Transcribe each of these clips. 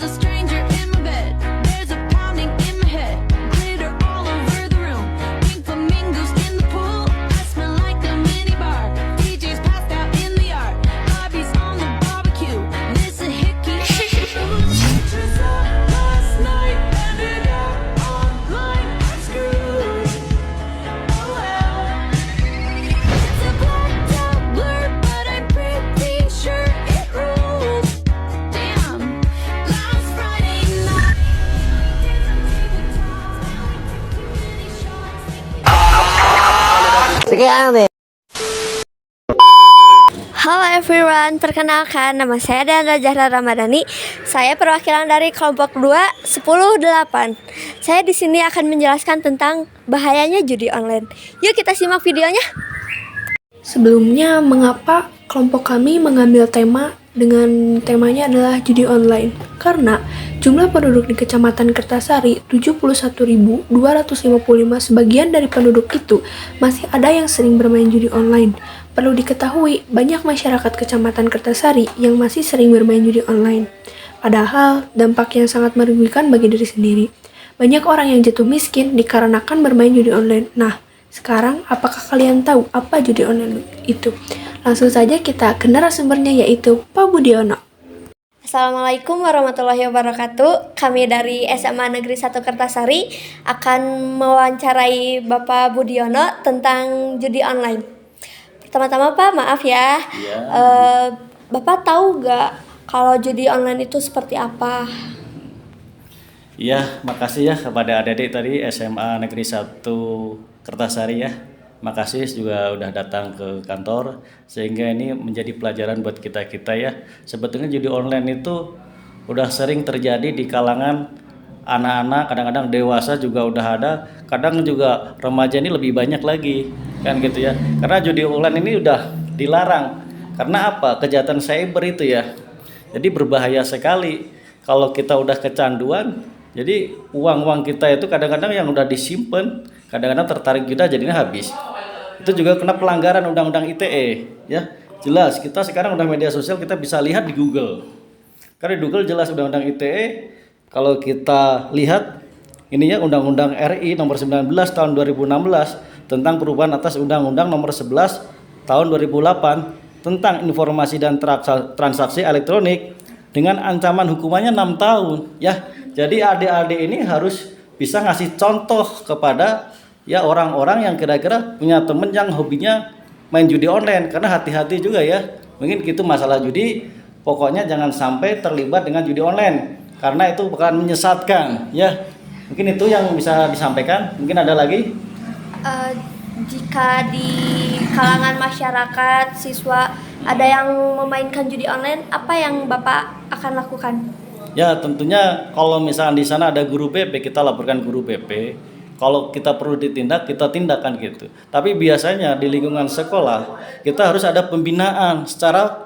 a stranger in my bed. There's a pounding in my head. Glitter all over the room. Pink flamingos in the pool. I smell like a mini bar. DJ's passed out in the yard. Bobby's on the barbecue. This a hickey. Pictures of last night ended up online. I'm screwed. Oh well. It's a blacked out blur, but I'm pretty sure it rules. Damn. Last Friday night. Halo everyone, perkenalkan nama saya Danda Zahra Ramadhani. Saya perwakilan dari kelompok 2 10-8. Saya di sini akan menjelaskan tentang bahayanya judi online. Yuk kita simak videonya. Sebelumnya, mengapa kelompok kami mengambil tema dengan temanya adalah judi online? Karena jumlah penduduk di Kecamatan Kertasari 71.255, sebagian dari penduduk itu masih ada yang sering bermain judi online. Perlu diketahui, banyak masyarakat Kecamatan Kertasari yang masih sering bermain judi online. Padahal, dampak yang sangat merugikan bagi diri sendiri. Banyak orang yang jatuh miskin dikarenakan bermain judi online. Nah, sekarang apakah kalian tahu apa judi online itu? Langsung saja kita ke narasumbernya, yaitu Pak Budiono. Assalamualaikum warahmatullahi wabarakatuh. Kami dari SMA Negeri 1 Kertasari akan mewawancarai Bapak Budiono tentang judi online. Pertama-tama Pak, maaf ya. Bapak tahu nggak kalau judi online itu seperti apa? Iya, makasih ya kepada adik-adik tadi SMA Negeri 1 Kertasari ya. Makasih juga udah datang ke kantor, sehingga ini menjadi pelajaran buat kita-kita ya. Sebetulnya judi online itu udah sering terjadi di kalangan anak-anak, kadang-kadang dewasa juga udah ada, kadang juga remaja ini lebih banyak lagi, kan gitu ya. Karena judi online ini udah dilarang. Karena apa? Kejahatan cyber itu ya. Jadi berbahaya sekali kalau kita udah kecanduan. Jadi uang-uang kita itu kadang-kadang yang udah disimpan, kadang-kadang tertarik juga jadinya habis. Itu juga kena pelanggaran undang-undang ITE ya. Jelas kita sekarang udah media sosial, kita bisa lihat di Google. Karena di Google jelas undang-undang ITE. Kalau kita lihat ini ya, Undang-Undang RI nomor 19 tahun 2016 tentang perubahan atas Undang-Undang nomor 11 tahun 2008 tentang informasi dan transaksi elektronik dengan ancaman hukumannya 6 tahun ya. Jadi adik-adik ini harus bisa ngasih contoh kepada ya orang-orang yang kira-kira punya temen yang hobinya main judi online, karena hati-hati juga ya. Mungkin gitu masalah judi, pokoknya jangan sampai terlibat dengan judi online karena itu bakalan menyesatkan ya. Mungkin itu yang bisa disampaikan. Mungkin ada lagi? Jika di kalangan masyarakat, siswa ada yang memainkan judi online, apa yang Bapak akan lakukan? Ya tentunya kalau misalnya di sana ada guru BP, kita laporkan guru BP. Kalau kita perlu ditindak, kita tindakan gitu. Tapi biasanya di lingkungan sekolah kita harus ada pembinaan secara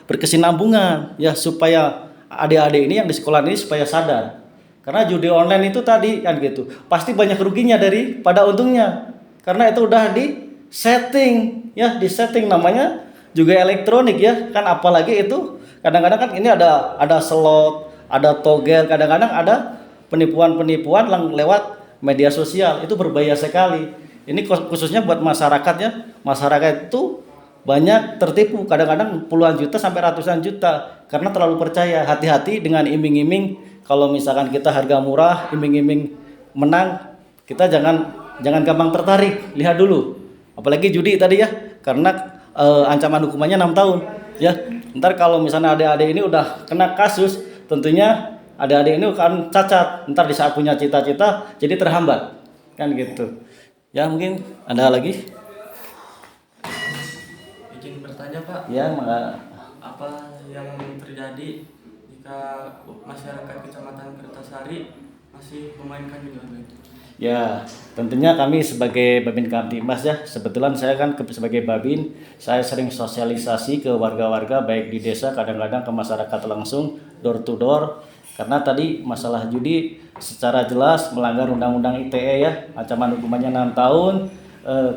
berkesinambungan ya, supaya adik-adik ini yang di sekolah ini supaya sadar. Karena judi online itu tadi kan gitu, pasti banyak ruginya daripada untungnya. Karena itu udah di setting ya, di setting namanya juga elektronik ya kan, apalagi itu kadang-kadang kan ini ada slot, ada togel, kadang-kadang ada penipuan-penipuan lewat media sosial. Itu berbahaya sekali. Ini khususnya buat masyarakat ya. Masyarakat itu banyak tertipu, kadang-kadang puluhan juta sampai ratusan juta karena terlalu percaya. Hati-hati dengan iming-iming. Kalau misalkan kita harga murah, iming-iming menang, kita jangan gampang tertarik. Lihat dulu. Apalagi judi tadi ya, karena ancaman hukumannya 6 tahun ya. Ntar kalau misalnya adik-adik ini udah kena kasus, tentunya adik-adik ini akan cacat. Ntar di saat punya cita-cita jadi terhambat kan gitu ya. Mungkin ada lagi? Izin bertanya Pak, Ya, apa yang terjadi jika masyarakat Kecamatan Kertasari masih memainkan judi online? Ya, tentunya kami sebagai Babin Kamtibmas ya, kebetulan saya kan sebagai Babin, saya sering sosialisasi ke warga-warga baik di desa, kadang-kadang ke masyarakat langsung, door to door. Karena tadi masalah judi secara jelas melanggar undang-undang ITE ya, ancaman hukumannya 6 tahun.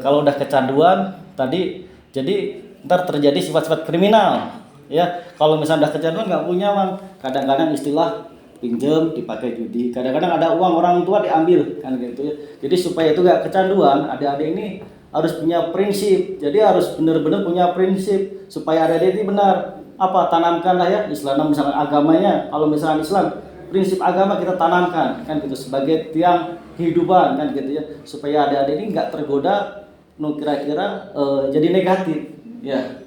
Kalau udah kecanduan tadi, jadi ntar terjadi sifat-sifat kriminal Ya, kalau misalnya udah kecanduan nggak punya uang, kadang-kadang istilah pinjam dipakai judi, kadang-kadang ada uang orang tua diambil kan gitu ya. Jadi supaya itu nggak kecanduan, adik-adik ini harus punya prinsip. Jadi harus benar-benar punya prinsip supaya adik-adik ini benar. Apa tanamkanlah ya Islam, misalnya agamanya, kalau misalnya Islam prinsip agama kita tanamkan kan gitu sebagai tiang kehidupan kan gitu ya, supaya adik-adik ini nggak tergoda kira-kira jadi negatif ya.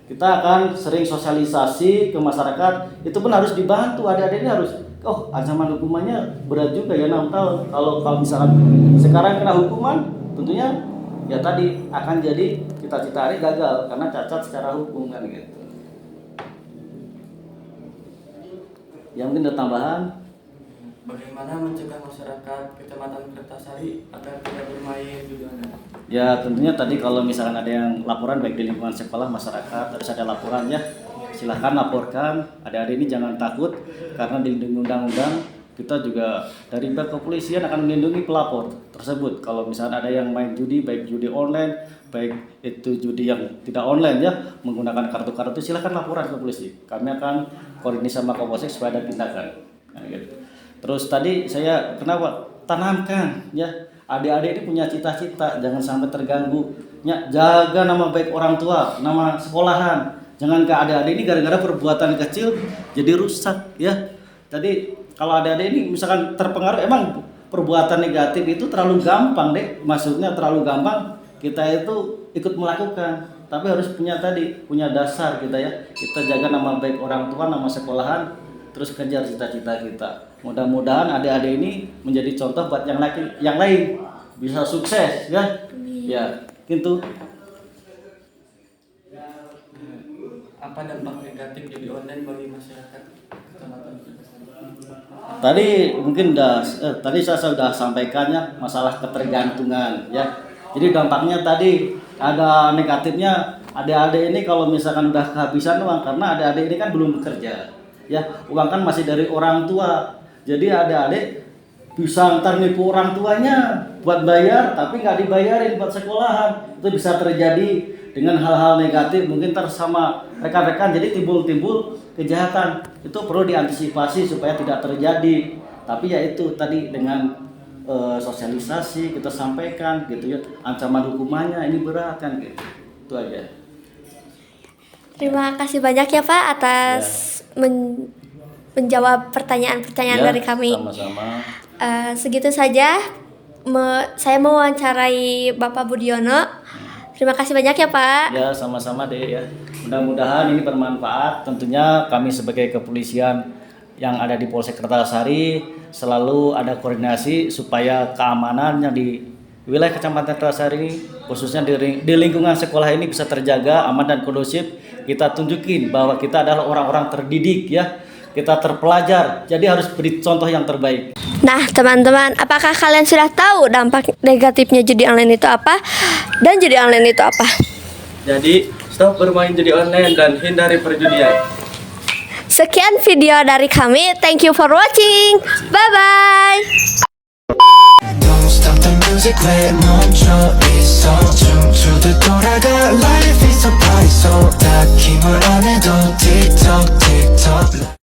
Kita akan sering sosialisasi ke masyarakat, itu pun harus dibantu, adik-adik ini harus ancaman hukumannya berat juga ya 6 tahun. Kalau misalkan sekarang kena hukuman, tentunya ya tadi akan jadi cita-cita adik gagal karena cacat secara hukum kan gitu. Yang mungkin ada tambahan. Bagaimana mencegah masyarakat Kecamatan Kertasari agar tidak bermain judi online? Ya tentunya tadi kalau misalkan ada yang laporan baik di lingkungan sekolah masyarakat harus ada laporan ya, silahkan laporkan. Adik-adik ini jangan takut karena di undang-undang kita juga dari pihak kepolisian akan melindungi pelapor tersebut. Kalau misalkan ada yang main judi baik judi online baik itu judi yang tidak online ya menggunakan kartu-kartu, silahkan laporan ke polisi. Kami akan koordinasi sama Kapolsek supaya ada tindakan. Nah, gitu. Terus tadi saya kenapa tanamkan ya adik-adik ini punya cita-cita, jangan sampai terganggu ya, jaga nama baik orang tua, nama sekolahan. Jangan ke adik-adik ini gara-gara perbuatan kecil jadi rusak ya. Tadi kalau adik-adik ini misalkan terpengaruh, emang perbuatan negatif itu terlalu gampang deh, maksudnya terlalu gampang kita itu ikut melakukan, tapi harus punya dasar kita ya, kita jaga nama baik orang tua, nama sekolahan, terus kejar cita-cita kita. Mudah-mudahan adik-adik ini menjadi contoh buat yang lain bisa sukses ya. Ya, gitu. Apa dampak negatif judi online bagi masyarakat Kecamatan Kertasari? Tadi mungkin tadi saya sudah sampaikannya masalah ketergantungan ya. Jadi dampaknya tadi ada negatifnya, adik-adik ini kalau misalkan udah kehabisan uang karena adik-adik ini kan belum bekerja. Ya, uang kan masih dari orang tua. Jadi adik-adik bisa ntar nipu orang tuanya buat bayar tapi nggak dibayarin buat sekolahan. Itu bisa terjadi dengan hal-hal negatif, mungkin ntar sama rekan-rekan jadi timbul kejahatan. Itu perlu diantisipasi supaya tidak terjadi. Tapi ya itu tadi dengan sosialisasi kita sampaikan gitu ya, ancaman hukumannya ini berat kan gitu. Itu aja. Terima kasih banyak ya Pak atas menjawab pertanyaan-pertanyaan dari kami. Sama-sama. Segitu saja saya mewawancarai Bapak Budiono. Terima kasih banyak ya Pak. Ya sama-sama deh ya. Mudah-mudahan ini bermanfaat. Tentunya kami sebagai kepolisian yang ada di Polsek Kertasari selalu ada koordinasi supaya keamanan yang di wilayah Kecamatan Kertasari ini khususnya di lingkungan sekolah ini bisa terjaga aman dan kondusif. Kita tunjukin bahwa kita adalah orang-orang terdidik ya. Kita terpelajar, jadi harus beri contoh yang terbaik. Nah teman-teman, apakah kalian sudah tahu dampak negatifnya judi online itu apa? Dan judi online itu apa? Jadi, stop bermain judi online dan hindari perjudian. Sekian video dari kami. Thank you for watching. Bye-bye. Don't stop the music, 왜 멈춰 있어 춤추듯 돌아가 Life is a party so 다 힘을 안 해도 틱톡 틱톡